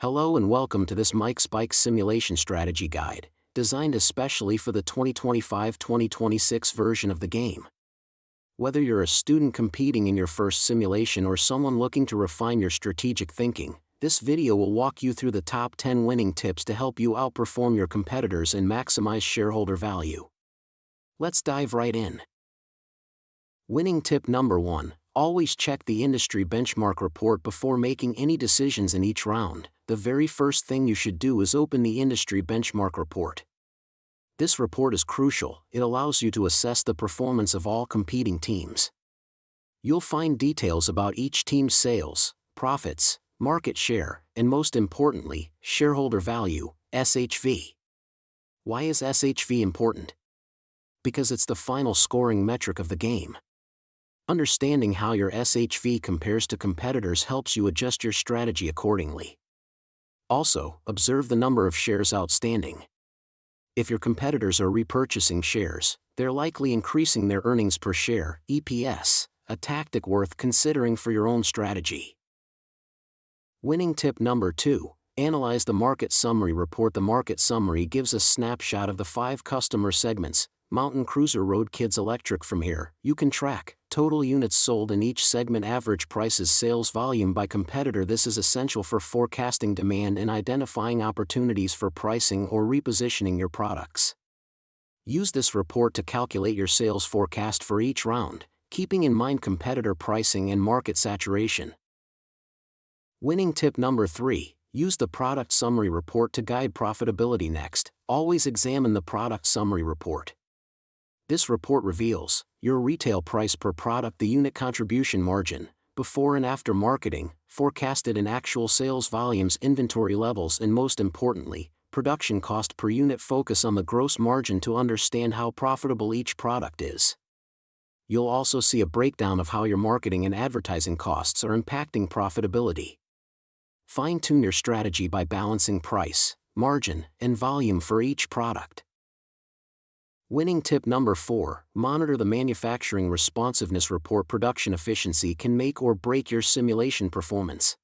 Hello and welcome to this MikesBikes Simulation Strategy Guide, designed especially for the 2025-2026 version of the game. Whether you're a student competing in your first simulation or someone looking to refine your strategic thinking, this video will walk you through the top 10 winning tips to help you outperform your competitors and maximize shareholder value. Let's dive right in. Winning tip number 1. Always check the industry benchmark report before making any decisions in each round. The very first thing you should do is open the industry benchmark report. This report is crucial. It allows you to assess the performance of all competing teams. You'll find details about each team's sales, profits, market share, and most importantly, shareholder value, SHV. Why is SHV important? Because it's the final scoring metric of the game. Understanding how your SHV compares to competitors helps you adjust your strategy accordingly. Also, observe the number of shares outstanding. If your competitors are repurchasing shares, they're likely increasing their earnings per share, EPS, a tactic worth considering for your own strategy. Winning tip number 2. Analyze the market summary report. The market summary gives a snapshot of the 5 customer segments: Mountain Cruiser, Road, Kids, Electric. From here, you can track total units sold in each segment, average prices, sales volume by competitor. This is essential for forecasting demand and identifying opportunities for pricing or repositioning your products. Use this report to calculate your sales forecast for each round, keeping in mind competitor pricing and market saturation. Winning tip number 3. Use the product summary report to guide profitability. Next, always examine the product summary report. This report reveals your retail price per product, the unit contribution margin, before and after marketing, forecasted and actual sales volumes, inventory levels, and most importantly, production cost per unit. Focus on the gross margin to understand how profitable each product is. You'll also see a breakdown of how your marketing and advertising costs are impacting profitability. Fine-tune your strategy by balancing price, margin, and volume for each product. Winning tip number 4. Monitor the manufacturing responsiveness report. Production efficiency can make or break your simulation performance.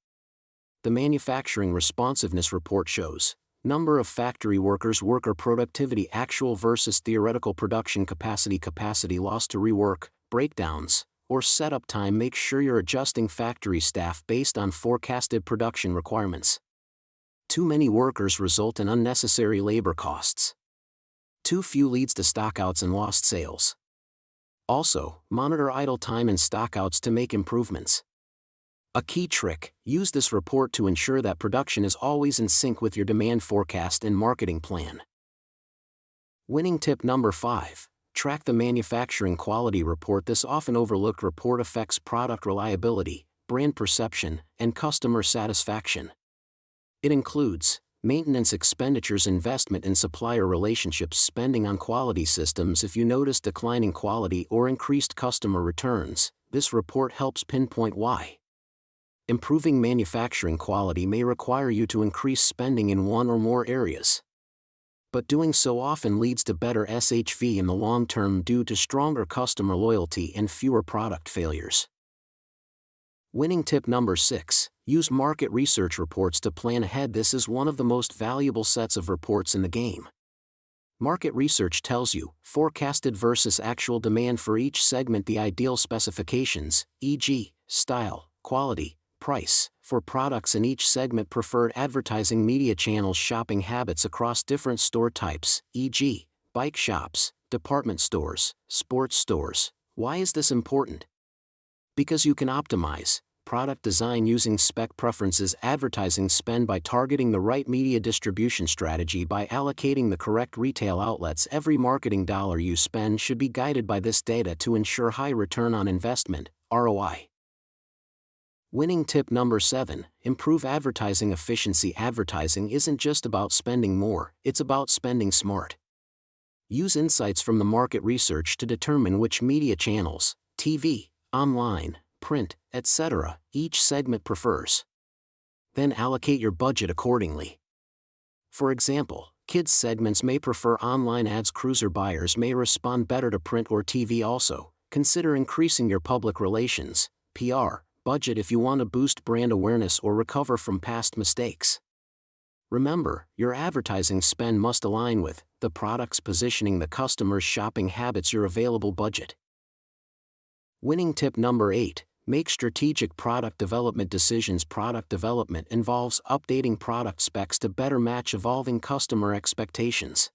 The manufacturing responsiveness report shows number of factory workers, worker productivity, actual versus theoretical production capacity, capacity lost to rework, breakdowns, or setup time. Make sure you're adjusting factory staff based on forecasted production requirements. Too many workers result in unnecessary labor costs. Too few leads to stockouts and lost sales. Also, monitor idle time and stockouts to make improvements. A key trick: use this report to ensure that production is always in sync with your demand forecast and marketing plan. Winning tip number 5. Track the manufacturing quality report. This often overlooked report affects product reliability, brand perception, and customer satisfaction. It includes maintenance expenditures, investment in supplier relationships, spending on quality systems. If you notice declining quality or increased customer returns, this report helps pinpoint why. Improving manufacturing quality may require you to increase spending in one or more areas. But doing so often leads to better SHV in the long term due to stronger customer loyalty and fewer product failures. Winning tip number 6. Use market research reports to plan ahead. This is one of the most valuable sets of reports in the game. Market research tells you forecasted versus actual demand for each segment, the ideal specifications, e.g., style, quality, price, for products in each segment, preferred advertising media channels, shopping habits across different store types, e.g., bike shops, department stores, sports stores. Why is this important? Because you can optimize product design using spec preferences, advertising spend by targeting the right media distribution strategy, by allocating the correct retail outlets. Every marketing dollar you spend should be guided by this data to ensure high return on investment, ROI. Winning tip number 7. Improve advertising efficiency. Advertising isn't just about spending more, it's about spending smart. Use insights from the market research to determine which media channels, TV, online, print, etc., each segment prefers. Then allocate your budget accordingly. For example, kids segments may prefer online ads, cruiser buyers may respond better to print or TV. Also, consider increasing your public relations, PR, budget if you want to boost brand awareness or recover from past mistakes. Remember, your advertising spend must align with the product's positioning, the customer's shopping habits, your available budget. Winning tip number 8. Make strategic product development decisions. Product development involves updating product specs to better match evolving customer expectations.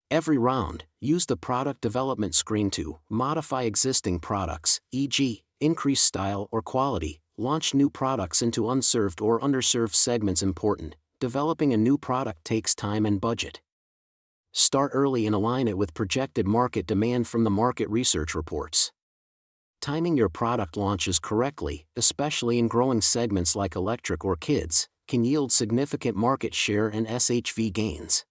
Every round, use the product development screen to modify existing products, e.g., increase style or quality, launch new products into unserved or underserved segments. Important. Developing a new product takes time and budget. Start early and align it with projected market demand from the market research reports. Timing your product launches correctly, especially in growing segments like electric or kids, can yield significant market share and SHV gains.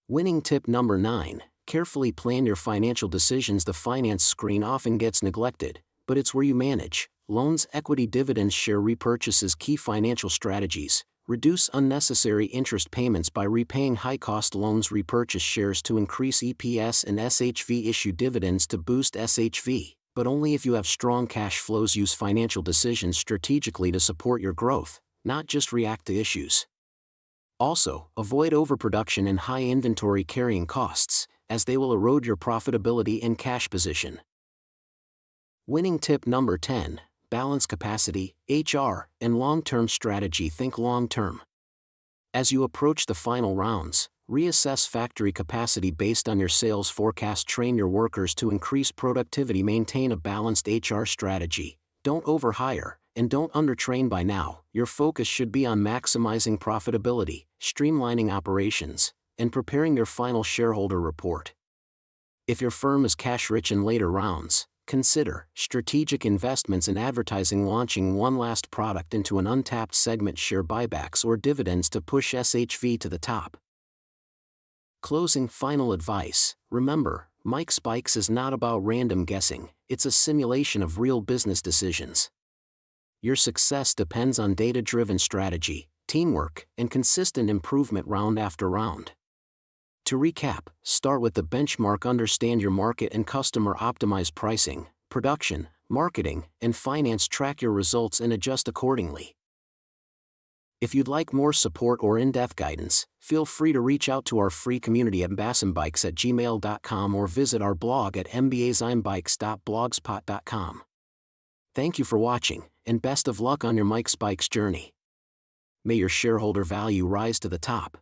Winning tip number 9. Carefully plan your financial decisions. The finance screen often gets neglected, but it's where you manage loans, equity, dividends, share repurchases. Key financial strategies. Reduce unnecessary interest payments by repaying high-cost loans. Repurchase shares to increase EPS and SHV. Issue dividends to boost SHV, but only if you have strong cash flows. Use financial decisions strategically to support your growth, not just react to issues. Also, avoid overproduction and high inventory carrying costs, as they will erode your profitability and cash position. Winning tip number 10. Balance capacity, HR, and long-term strategy. Think long-term. As you approach the final rounds, reassess factory capacity based on your sales forecast. Train your workers to increase productivity. Maintain a balanced HR strategy. Don't overhire, and don't undertrain. By now, your focus should be on maximizing profitability, streamlining operations, and preparing your final shareholder report. If your firm is cash-rich in later rounds, consider strategic investments in advertising, launching one last product into an untapped segment, share buybacks or dividends to push SHV to the top. Closing final advice. Remember, MikesBikes is not about random guessing, it's a simulation of real business decisions. Your success depends on data-driven strategy, teamwork, and consistent improvement round after round. To recap, start with the benchmark, understand your market and customer, optimize pricing, production, marketing, and finance, track your results and adjust accordingly. If you'd like more support or in-depth guidance, feel free to reach out to our free community at MikesBikes@gmail.com or visit our blog at MikesBikes.blogspot.com. Thank you for watching, and best of luck on your MikesBikes journey. May your shareholder value rise to the top.